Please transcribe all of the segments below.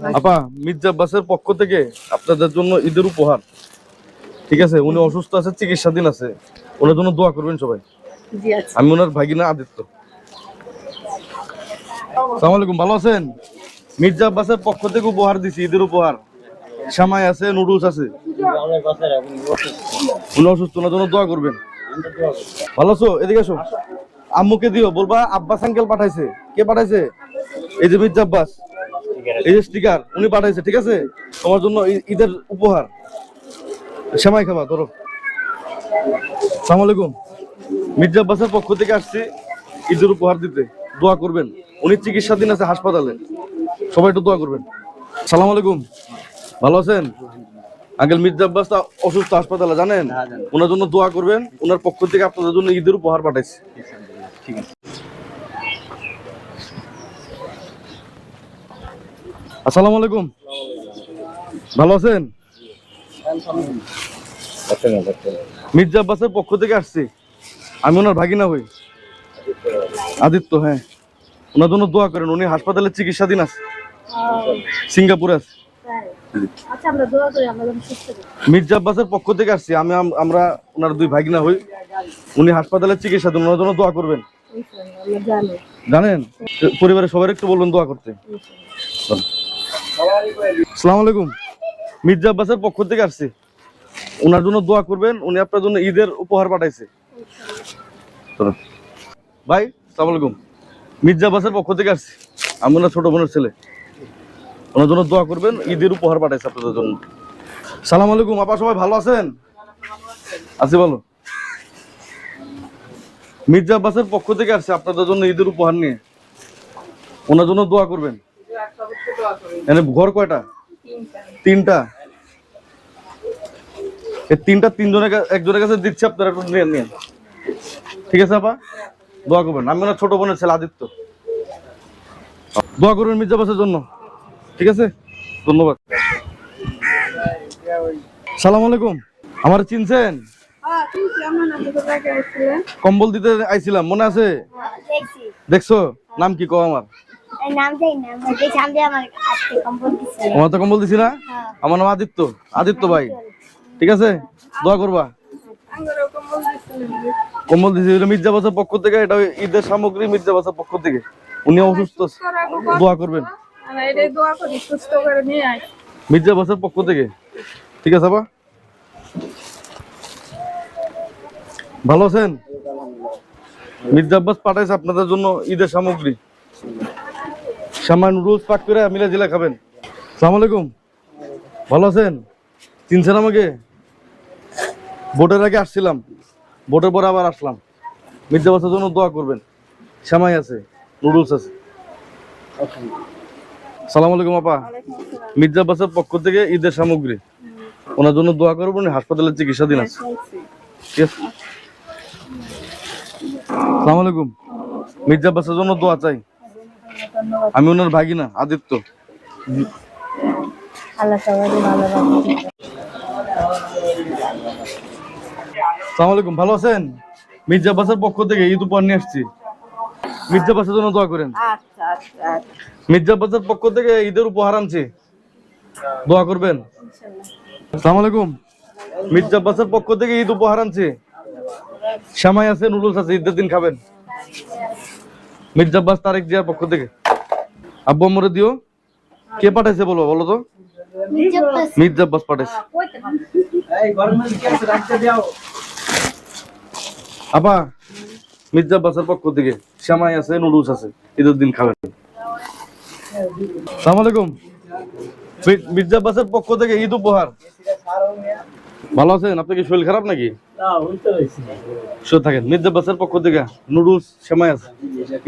আপা মির্জা আব্বাসের পক্ষ থেকে আপনাদের জন্য ঈদের উপহার, ঠিক আছে? উনি অসুস্থ আছে, চিকিৎসাধীন আছে, ওনার জন্য দোয়া করবেন সবাই। আমি ওনার ভাগিনা আদিত্য। আসসালামু আলাইকুম, ভালো আছেন? মির্জা আব্বাসের পক্ষ থেকে উপহার দিছি, ঈদের উপহার। সামাই আছে, নুডলস আছে। উনি অসুস্থ, ওনার জন্য দোয়া করবেন। ভালো আছো? এদিকে আসো। আম্মুকে দিও, বলবা আব্বাস আঙ্কেল পাঠাইছে। কে পাঠাইছে? এই যে মির্জা আব্বাস, এই যে স্টিকার উনি পাঠাইছে, ঠিক আছে? তোমার জন্য ঈদের উপহার। সেমাই খাবা, ধরো। আসসালামু আলাইকুম, মির্জা আব্বাসের পক্ষ থেকে আসছি ঈদের উপহার দিতে, দোয়া করবেন। উনি চিকিৎসাধীন আছে হাসপাতালে, সবাই একটু দোয়া করবেন। সালাম আলাইকুম, ভালো আছেন? আঙ্কেল মির্জা আব্বাস অসুস্থ, হাসপাতালে, জানেন? ওনার জন্য দোয়া করবেন। ওনার পক্ষ থেকে আপনাদের জন্য ঈদের উপহার পাঠাইছি। ঠিক আছে। আসসালামু আলাইকুম, ভালো আছেন? মির্জা আব্বাসের পক্ষ থেকে আসছি, আমি ওনার ভাগিনা হই, আদিত্য। হ্যাঁ, ওনার জন্য দোয়া করেন। উনি হাসপাতালে চিকিৎসাধীন আছে, সিঙ্গাপুরে আছে। মির্জা আব্বাসের পক্ষ থেকে আসছি, আমরা ওনার দুই ভাগিনা হই। উনি হাসপাতালে চিকিৎসাধীন, ওনার জন্য দোয়া করবেন। জানেন? পরিবারের সবাই একটু বলবেন দোয়া করতে। আসসালামু আলাইকুম, মির্জা আব্বাসের পক্ষ থেকে আসছি, ওনার জন্য দোয়া করবেন। উনি আপনার জন্য ঈদের উপহার পাঠাইছে। ভাই আসসালামু আলাইকুম, মির্জা আব্বাসের পক্ষ থেকে আসছি, আমি ওনার ছোট বোনের ছেলে। ওনার জন্য দোয়া করবেন, ঈদের উপহার পাঠাইছে আপনাদের জন্য। সালাম আলাইকুম, আপা সবাই ভালো আছেন? আছি ভালো। মির্জা আব্বাসের পক্ষ থেকে আসছে আপনাদের জন্য ঈদের উপহার নিয়ে, ওনার জন্য দোয়া করবেন। ঘর কয়টা? তিনটা। তিনটা একজনের কাছে দিচ্ছে, আপনারা একটু নিয়ে। ঠিক আছে আপা, দোয়া করবেন। আমি ওনার ছোট বোনের ছেলে আদিত্য, দোয়া করবেন মির্জা আব্বাসের জন্য। ঠিক আছে, ধন্যবাদ। সালাম আলাইকুম, আমার চিনছেন? কম্বল দিতে আইছিলাম, মনে আছে? দেখছো? নাম কি কও আমার? আমার তো কম্বল দিছি না? আমার নাম আদিত্য, আদিত্য ভাই। ঠিক আছে, দোয়া করবা। কম্বল দিছি মির্জা আব্বাসের পক্ষ থেকে, এটা ঈদের সামগ্রী মির্জা আব্বাসের পক্ষ থেকে। উনি অসুস্থ, দোয়া করবেন মির্জা আব্বাসের পক্ষ থেকে। ঠিক আছে আপা, ভালো আছেন? মির্জা আব্বাস পাঠাইছে আপনাদের জন্য ঈদের সামগ্রী, সামান্য রোজ পাক করে মিলা জিলা খাবেন। আসসালামু আলাইকুম, ভালো আছেন? চিনছেন আমাকে? ভোটের আগে আসছিলাম, ভোটের পরে আবার আসলাম। মির্জা আব্বাসের জন্য দোয়া করবেন। সেমাই আছে, নুডলস আছে। সালাম আলাইকুম আপা, মির্জা আব্বাসের পক্ষ থেকে ঈদের সামগ্রী, ওনার জন্য দোয়া করবেন। হাসপাতালে চিকিৎসাধীন আছে। ঠিক আছে। আসসালামু আলাইকুম, মির্জা আব্বাসের জন্য দোয়া চাই। আমি ওনার ভাগিনা আদিত্য। আসসালামু আলাইকুম, ভালো আছেন? মির্জা আব্বাসের পক্ষ থেকে ঈদ উপহার নিয়ে আসছি, মির্জা আব্বাসের জন্য দোয়া করেন। মির্জা আব্বাসের পক্ষ থেকে ঈদের উপহার আনছি, দোয়া করবেন। আসসালামু আলাইকুম, মির্জা আব্বাসের পক্ষ থেকে ঈদ উপহার আনছি, সেমাই আছে, নুডলস আছে, ঈদের দিন খাবেন। মির্জা আব্বাস তারেক জিয়ার পক্ষ থেকে। আব্বু আম্মুরে দিও। কে পাঠাইছে বলো তো? মির্জা আব্বাস পাঠাইছে। আপা মির্জা আব্বাসের পক্ষ থেকে সেমাই আছে, নুডলস আছে, ঈদের দিন খাবেন। আসসালামু আলাইকুম, মির্জা আব্বাসের পক্ষ থেকে ঈদ উপহার। ভালো আছেন? আপনার কি শরীর খারাপ নাকি? থাকেন। মির্জা আব্বাসের পক্ষ থেকে নুডলস, সেমাই আছে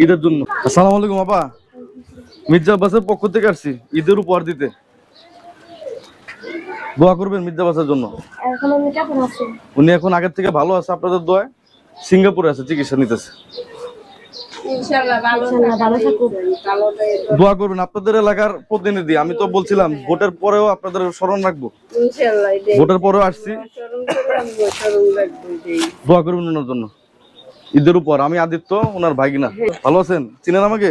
ঈদের জন্য। আসসালামু আলাইকুম আপা, মির্জা আব্বাসের পক্ষ থেকে আসছি ঈদের উপহার দিতে, দোয়া করবেন মির্জা আব্বাসের জন্য। উনি এখন আগের থেকে ভালো আছে আপনাদের দোয়ায়, সিঙ্গাপুরে আছে, চিকিৎসা নিতেছে। দোয়া করবেন। আপনাদের এলাকার প্রতিনিধি, আমি তো বলছিলাম ভোটের পরেও আপনাদের স্মরণ রাখবো। ভোটের পরেও আসছি, দোয়া করবেন ওনার জন্য ঈদের উপর। আমি আদিত্য, ওনার ভাগিনা। ভালো আছেন? চিনেন আমাকে?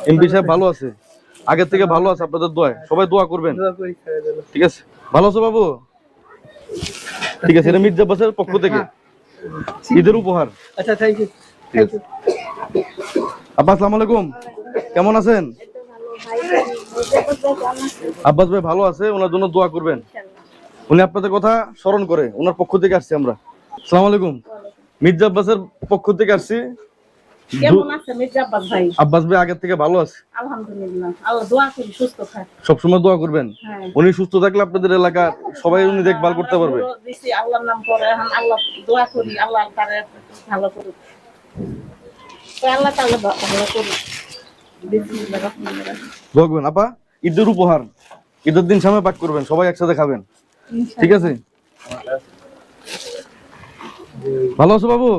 এমপি সাহেব ভালো আছে, আগের থেকে ভালো আছে আপনাদের দোয়ায়, সবাই দোয়া করবেন। দোয়া করি খাওয়া দাওয়া। ঠিক আছে, ভালো আছো বাবু? ঠিক আছে, এটা মির্জা আব্বাসের পক্ষ থেকে ঈদের উপহার। আচ্ছা, থ্যাংক ইউ। ঠিক আছে। আব্বা আসসালামু আলাইকুম, কেমন আছেন? আব্বাস ভাই ভালো আছে, ওনার জন্য দোয়া করবেন। উনি আপনাদের কথা স্মরণ করে, ওনার পক্ষ থেকে আসছি আমরা। আসসালামু আলাইকুম, মির্জা আব্বাসের পক্ষ থেকে আসছি। কেমন আছে মির্জা আব্বাস ভাই? আব্বাস ভাই আগের থেকে ভালো আছে, আলহামদুলিল্লাহ, আল্লাহ দোয়া করি সুস্থ থাক। সবসময় দোয়া করবেন। হ্যাঁ। উনি সুস্থ থাকলে আপনাদের এলাকার সবাই উনি দেখভাল করতে পারবে। আমরা দিছি আল্লাহর নাম করে, এখন আল্লাহ দোয়া করি আল্লাহ তারে ভালো করুক। তো আল্লাহ তাআলা ভালো করুক। বিসমিল্লাহির রহমানির রহিম। দোয়া করবেন আপা, ঈদের উপহার, ঈদের দিন সামনে পাক করবেন, সবাই একসাথে খাবেন। ঠিক আছে, ভালো আছো বাবু?